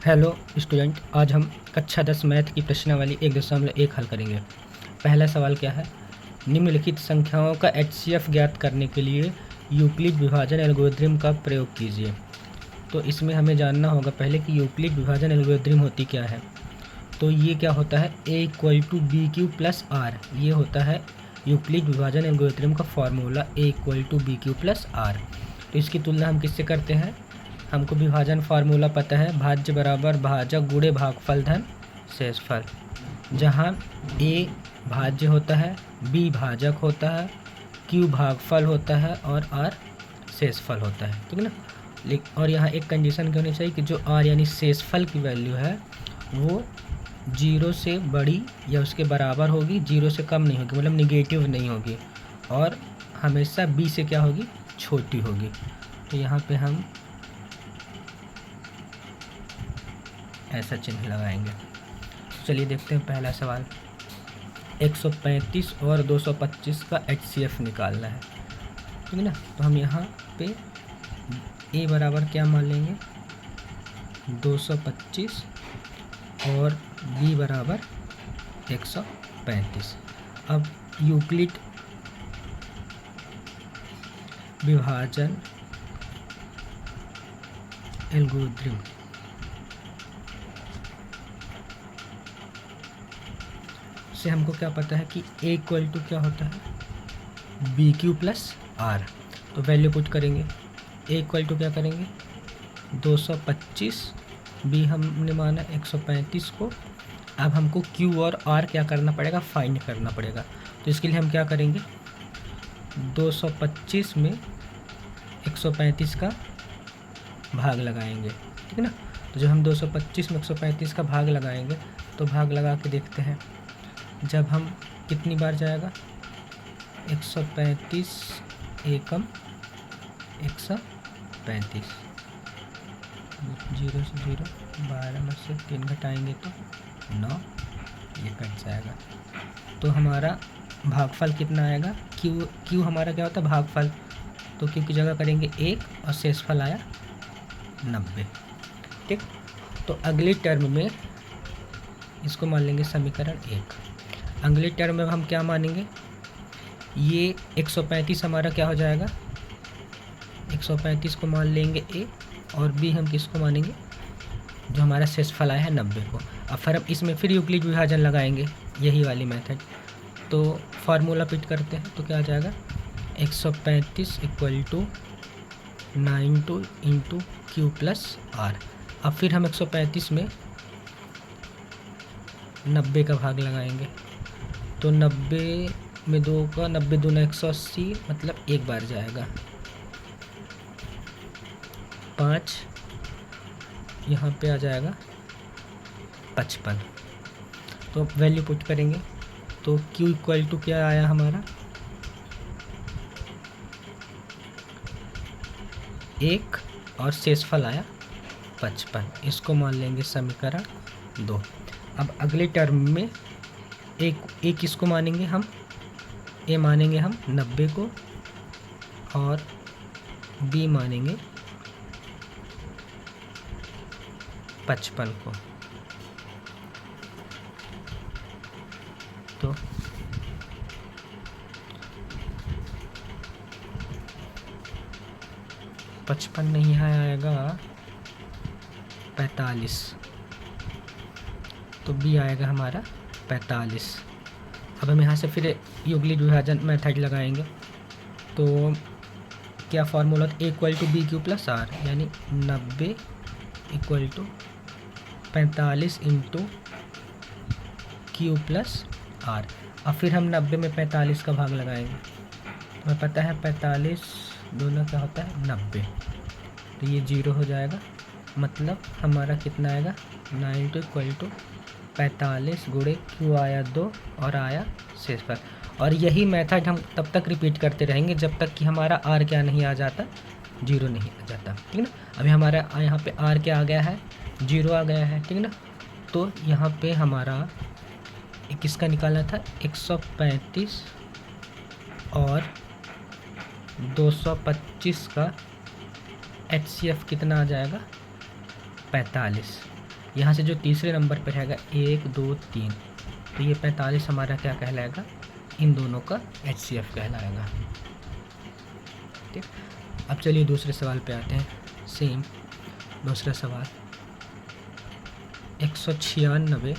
Hello student, आज हम कक्षा 10 मैथ की प्रश्नावली 1.1 हल करेंगे। पहला सवाल क्या है? निम्नलिखित संख्याओं का एचसीएफ ज्ञात करने के लिए यूक्लिड विभाजन एल्गोरिथ्म का प्रयोग कीजिए। तो इसमें हमें जानना होगा पहले कि यूक्लिड विभाजन एल्गोरिथ्म होती क्या है। तो ये क्या होता है? a = bq + r। ये होता है यूक्लिड विभाजन एल्गोरिथ्म का फॉर्मूला a = bq + r। तो इसकी तुलना हम किससे करते हैं? हमको विभाजन फार्मूला पता है, भाज्य बराबर भाजक गुणे भागफल धन शेषफल, जहाँ a भाज्य होता है, b भाजक होता है, q भागफल होता है और r शेषफल होता है। ठीक है ना। और यहाँ एक कंडीशन क्या होनी चाहिए कि जो r यानी शेषफल की वैल्यू है वो 0 से बड़ी या उसके बराबर होगी, 0 से कम नहीं होगी, मतलब निगेटिव नहीं होगी, और हमेशा b से क्या होगी? छोटी होगी। तो यहाँ पे हम ऐसा चिन्ह लगाएंगे। चलिए देखते हैं पहला सवाल। 135 और 225 का एचसीएफ निकालना है। ठीक है ना। तो हम यहाँ पे a बराबर क्या मान लेंगे? 225 और b बराबर 135। अब यूक्लिड विभाजन एल्गोरिथ्म से हमको क्या पता है कि a = क्या होता है? bq + r। तो वैल्यू पुट करेंगे। a = क्या करेंगे? 225, b हमने माना 135 को। अब हमको q और r क्या करना पड़ेगा? फाइंड करना पड़ेगा। तो इसके लिए हम क्या करेंगे? 225 में 135 का भाग लगाएंगे। ठीक है ना। तो जब हम 225 में 135 का भाग लगाएंगे तो भाग लगा के देखते हैं जब हम कितनी बार जाएगा? 135 एकम 135, 0 से 0, 12 में से 3 घटाएंगे तो 9, ये कट जाएगा। तो हमारा भागफल कितना आएगा? क्यू हमारा क्या होता है? भागफल। तो क्यू की जगह करेंगे 1 और शेषफल आया 90। ठीक। तो अगले टर्म में इसको मान लेंगे समीकरण 1। अगले टर्म में हम क्या मानेंगे? ये 135 हमारा क्या हो जाएगा? 135 को मान लेंगे a, और b हम किसको मानेंगे? जो हमारा शेषफल आया है 90 को। अब फिर हम इसमें फिर यूक्लिड विभाजन लगाएंगे, यही वाली मेथड। तो फार्मूला फिट करते हैं तो क्या आ जाएगा? 135 = 92 × q + r। अब फिर हम 135 में 90 का भाग लगाएंगे। तो 90 में 2 का 90 दूना 180, मतलब एक बार जाएगा। 5 यहाँ पे आ जाएगा 55। तो वैल्यू पुट करेंगे तो q = क्या आया हमारा? 1 और शेषफल आया 55। इसको मान लेंगे समीकरण 2। अब अगले टर्म में एक किसको मानेंगे हम? a मानेंगे हम 90 को, और b मानेंगे 55 को। तो पचपन नहीं आएगा 45, तो b आएगा हमारा 45। अब हम यहाँ से फिर यूक्लिड विभाजन मेथड लगाएंगे। तो क्या फार्मूला? a = bq + r, यानी 90 = 45 × q + r। अब फिर हम 90 में 45 का भाग लगाएंगे। हमें पता है 45 दोनों क्या होता है? 90। तो ये 0 हो जाएगा, मतलब हमारा कितना आएगा? 90 = 45 गुणे q आया 2 और आया शेषफल। और यही मेथड हम तब तक रिपीट करते रहेंगे जब तक कि हमारा r क्या नहीं आ जाता? 0 नहीं आ जाता। ठीक है ना। अभी हमारा यहाँ पे r क्या आ गया है? 0 आ गया है। ठीक है ना। तो यहाँ पे हमारा किसका निकालना था? 135 और 225 का एचसीएफ कितना आ जाएगा? 45। यहाँ से जो तीसरे नंबर पर रहेगा 1 2 3, तो ये 45 हमारा क्या कहलाएगा, इन दोनों का HCF कहलाएगा। ठीक, अब चलिए दूसरे सवाल पे आते हैं। सेम दूसरा सवाल, 196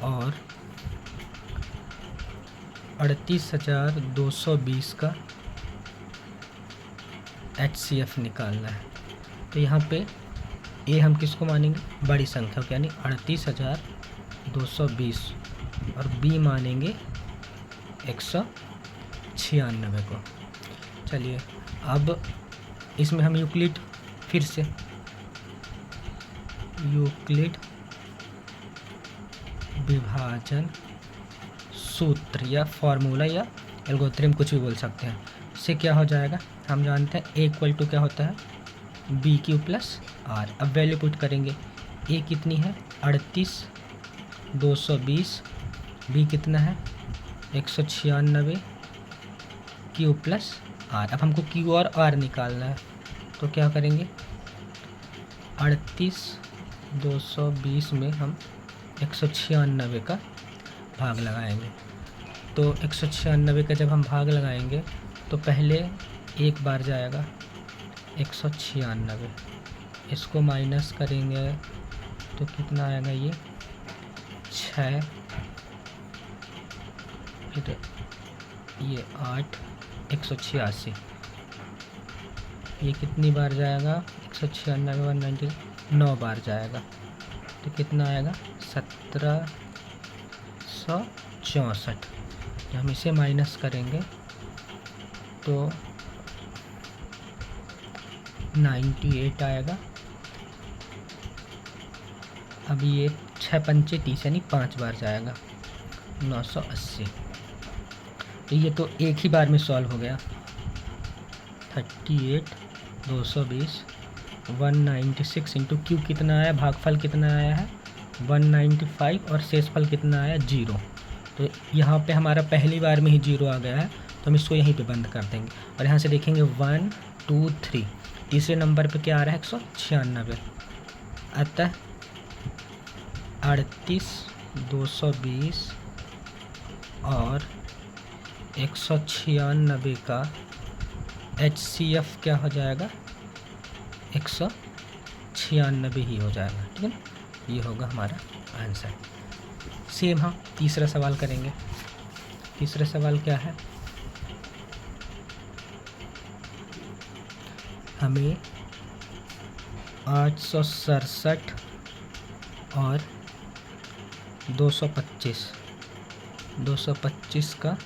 और 38,220 का HCF निकालना है। तो यहाँ पे ए हम किसको मानेंगे, बड़ी संख्या को, यानी 38,220, और बी मानेंगे 196 को। चलिए अब इसमें हम यूक्लिड, फिर से यूक्लिड विभाजन सूत्र या फॉर्मूला या एल्गोरिथम, कुछ भी बोल सकते हैं, इससे क्या हो जाएगा, हम जानते हैं ए इक्वल टू क्या होता है, BQ प्लस आर। अब वैल्यू पुट करेंगे, ए कितनी है 38,220, बी कितना है 196, क्यू प्लस आर। अब हमको क्यू और आर निकालना है, तो क्या करेंगे, 38,220 में हम 196 का भाग लगाएंगे। तो 196 का जब हम भाग लगाएंगे तो पहले एक बार जाएगा 196, इसको माइनस करेंगे तो कितना आएगा, ये 6, फिर ये 8, 186, ये कितनी बार जाएगा, 196 190, 9 बार जाएगा, तो कितना आएगा 1764। जब हम इसे माइनस करेंगे तो 98 आएगा। अब ये 6 पंचे 30, यानी 5 बार जाएगा, 980। तो ये तो एक ही बार में सॉल्व हो गया। 38,220 196 इंटू क्यू कितना आया, भागफल कितना आया है 195, और शेषफल कितना आया 0। तो यहाँ पे हमारा पहली बार में ही 0 आ गया है, तो हम इसको यहीं पे बंद कर देंगे। और यहाँ से देखेंगे 1 2 3, तीसरे नंबर पे क्या आ रहा है 196, अतः 38,220 और 196 का HCF क्या हो जाएगा, 196 ही हो जाएगा। ठीक है ना, ये होगा हमारा आंसर। सेम हम तीसरा सवाल करेंगे। तीसरा सवाल क्या है, हमें 867 और 225 का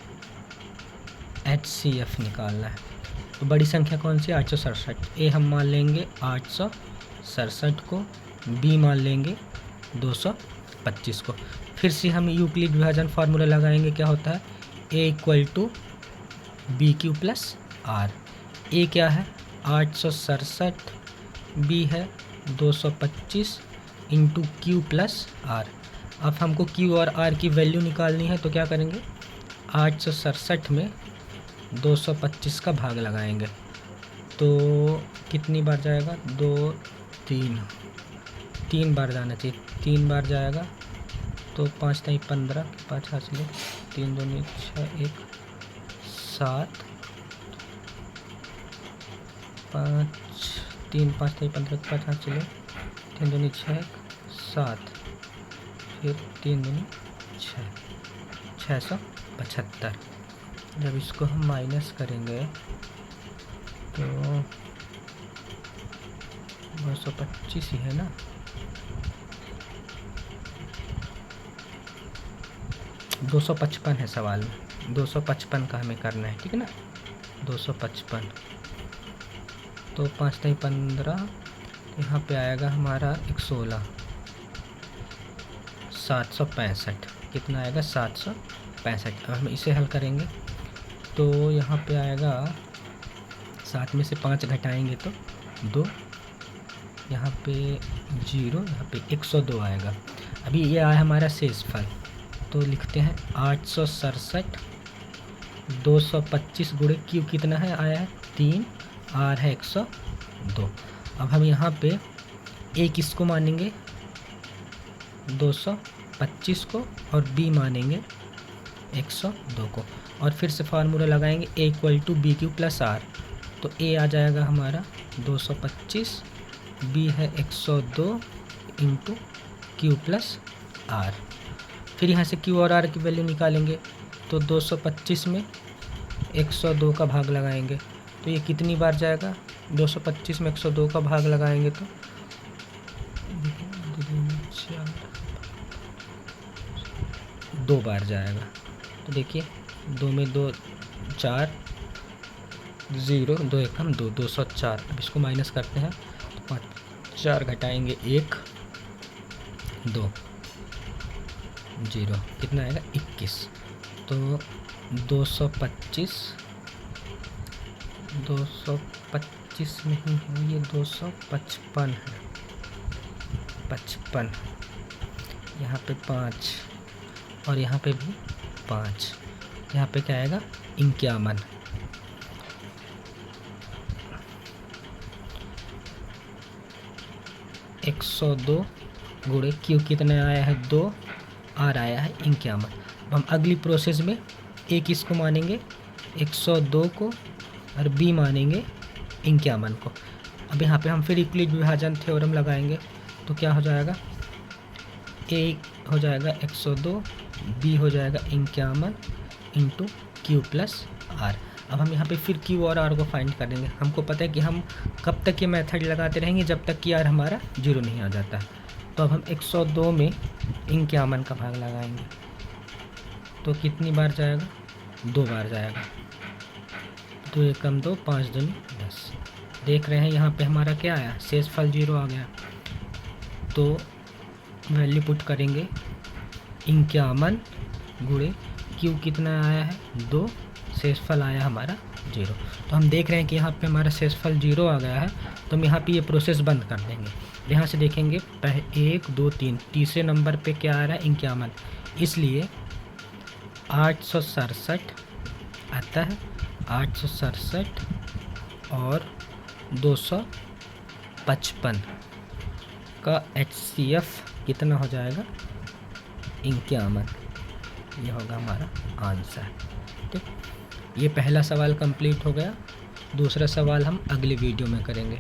HCF निकालना है। तो बड़ी संख्या कौन सी, 867, ए हम मान लेंगे 867 को, बी मान लेंगे 225 को। फिर से हम यूक्लिड विभाजन फार्मूला लगाएंगे, क्या होता है, A equal to BQ plus R. A क्या है 867, बी है 225 इंटू क्यू प्लस आर। अब हमको क्यू और आर की वैल्यू निकालनी है, तो क्या करेंगे, 867 में 225 का भाग लगाएंगे, तो कितनी बार जाएगा, 2 3 बार जाना चाहिए, 3 बार जाएगा, तो 5 3 15, 5 हासिल, 3 2 6 1 7, 5 3 5 3 15, 5 हासिल, 3 2 6 7, फिर 3 2 6, 675। जब इसको हम माइनस करेंगे तो 225 ही है ना, 255 है सवाल में, 255 का हमें करना है। ठीक है ना, 255, तो 5 3 15, यहाँ पे आएगा हमारा 116, 765, कितना आएगा 765। अब हम इसे हल करेंगे तो यहाँ पे आएगा 7 में से 5 घटाएंगे तो 2, यहाँ पे 0, यहाँ पे 102 आएगा। अभी ये आया हमारा शेषफल, तो लिखते हैं 867 225 गुणे क्यू कितना है, आया है 3, आर है 102। अब हम यहाँ पे ए किसको मानेंगे 225 को और बी मानेंगे 102 को। और फिर से फार्मूला लगाएंगे A equal to B Q plus R. तो ए आ जाएगा हमारा 225, बी है 102 इंटू क्यू प्लस आर। फिर यहाँ से क्यू और आर की वैल्यू निकालेंगे। तो 225 में 102 का भाग लगाएंगे तो ये कितनी बार जाएगा, 225 में 102 का भाग लगाएंगे तो 2 बार जाएगा। तो देखिए 2 में 2 4 0 2 1 हम 2 204। अब इसको माइनस करते हैं तो 5 4 घटाएंगे 1 2 0 कितना आएगा 21। तो 225 नहीं है ये 255 है, 55 यहाँ पे 5 और यहाँ पे भी 5, यहाँ पे क्या आएगा 51। एक 102 गुणे क्यू कितना आया है 2, आर आया है 51। अब हम अगली प्रोसेस में ए किसको मानेंगे 102 को और बी मानेंगे 51 को। अब यहाँ पे हम फिर यूक्लिड विभाजन थ्योरम लगाएंगे तो क्या हो जाएगा, ए हो जाएगा 102, बी हो जाएगा 51 इंटू क्यू प्लस आर। अब हम यहाँ पे फिर क्यू और आर को फाइंड करेंगे। हमको पता है कि हम कब तक ये मेथड लगाते रहेंगे जब तक कि आर हमारा 0 नहीं आ जाता। तो अब हम 102 में 51 का भाग लगाएंगे तो कितनी बार जाएगा, 2 बार जाएगा। 2 एकम 2 5 दूनी 10। देख रहे हैं यहाँ पे हमारा क्या आया, शेषफल 0 आ गया। तो वैल्यू पुट करेंगे 51 गुणे क्यू कितना आया है 2, शेषफल आया हमारा 0। तो हम देख रहे हैं कि यहाँ पे हमारा शेषफल 0 आ गया है। तो हम यहाँ पे ये प्रोसेस बंद कर देंगे। यहाँ से देखेंगे 1 2 3 तीसरे नंबर पे क्या आ रहा है 51, इसलिए 867 आता है, 867 और 255 का HCF कितना हो जाएगा 51। ये होगा हमारा आंसर। ठीक, ये पहला सवाल कंप्लीट हो गया। दूसरा सवाल हम अगले वीडियो में करेंगे।